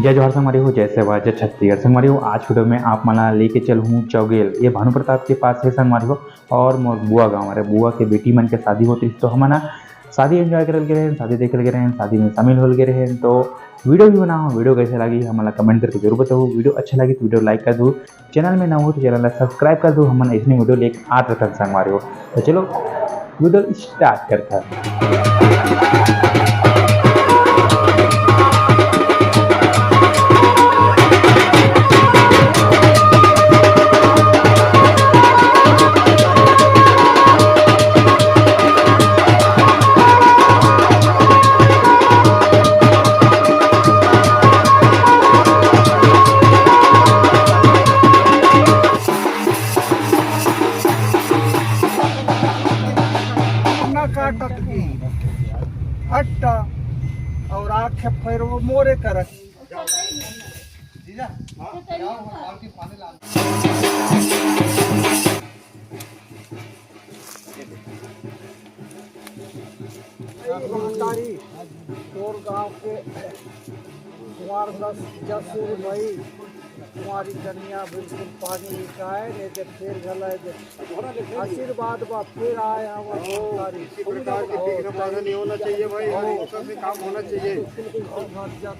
जय जोहार संगवारी हो, जैसे वाज छत्तीसगढ़ संगवारी हो। आज वीडियो में आप मना लेके चल हूँ चौगेल, ये भानु प्रताप के पास है संगवारी हो। और मोर बुआ गाँव हमारे बुआ के बेटी मन के शादी होती तो हम ना शादी एंजॉय कर गए हैं, शादी देख गए हैं, शादी में शामिल हो गए हैं। तो वीडियो भी बना हो, वीडियो कैसे लगी हमारा कमेंट करके जरूर बताओ। वीडियो अच्छा लगी तो वीडियो लाइक कर दो, चैनल में ना हो तो चैनल सब्सक्राइब कर दो। हम इसमें वीडियो लेके आ रहे संगवारी हो। तो चलो वीडियो स्टार्ट करता है। हट्टा और आँखें फिर वो मोरे करत तोर गाँव के कुमार दस जसूर भाई तुम्हारी कन्या बिल्कुल पानी लिखाए नहीं तो फिर गलाए आशीर्वाद बा फिर आए हम नहीं होना चाहिए भाई, से काम होना चाहिए।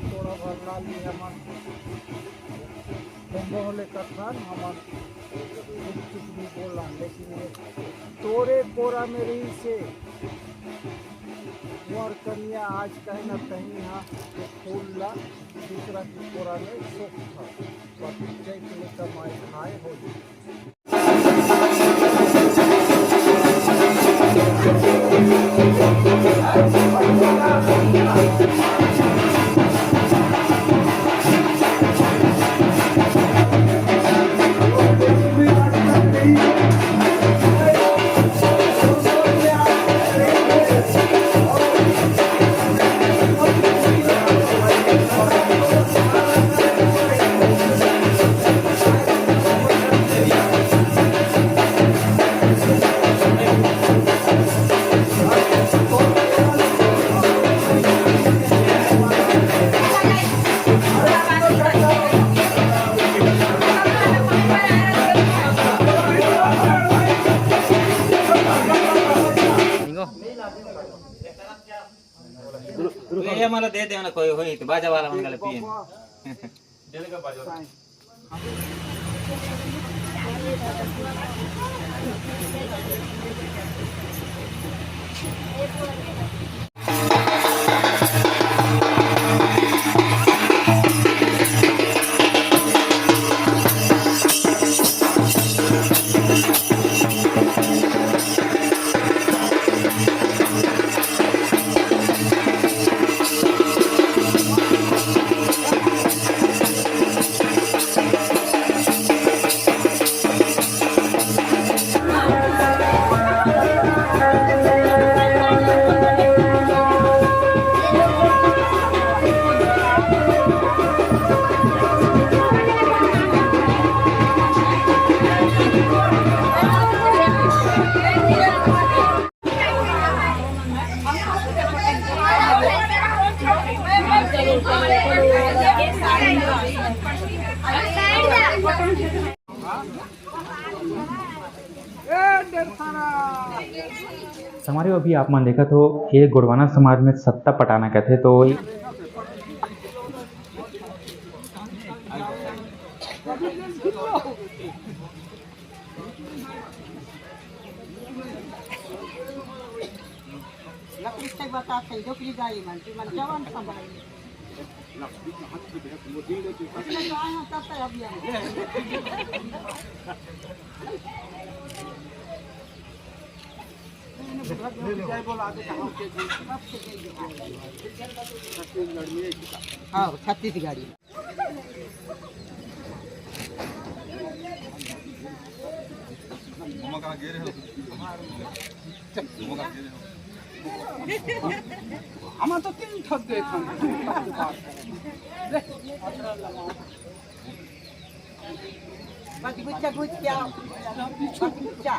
थोड़ा भरना ली हम बोले कथन हम कुछ भी बोला, लेकिन तोरे कोरा में रही से और कन्या आज कहीं ना कहीं यहाँ तो फूल ला दूसरा की कोरा में सुख था, जय के लिए कमाई खाए हो। ये मला दे दे ना कोई होई तो बाजा वाला मन गले पिए दिल का बाजा हमारे अभी आप मान देखा तो ये गोड़वाना समाज में सत्ता पटाना कहते तो बताते जो की गाड़ी मन जवान संभाल हाँ 36 गाड़ी আমার তো তিন থাকবে এখানে Bagi guccia. Bagi guccia.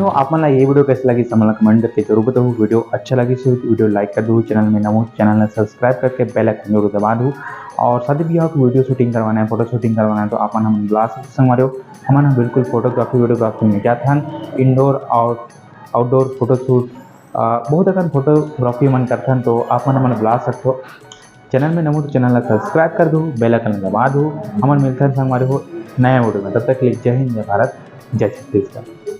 हो आप मन ये वीडियो कैसे लगी सब कमेंट करके जरूर बताओ। वीडियो अच्छा लगी तो वीडियो लाइक कर दो, चैनल में नमो चैनल ने सब्सक्राइब करके बेल आइकन जरूर दबा दो। और शादी ब्याह की वीडियो शूटिंग करवाना है, फोटो शूटिंग करवाना है तो आप हम बुला सकते संग मारो। हमारा बिल्कुल फोटोग्राफी वीडियोग्राफी में क्या था, इंडोर और आउटडोर फोटोशूट बहुत अगर फोटोग्राफी मन करता है तो आप मन बुला सकते हो। चैनल में नमो तो चैनल सब्सक्राइब कर दो, बेल आइकन दबा दो। हमारे मिलते हैं संग हमारे हो नया वीडियो में, तब तक के लिए जय हिंद, जय भारत, जय छत्तीसगढ़।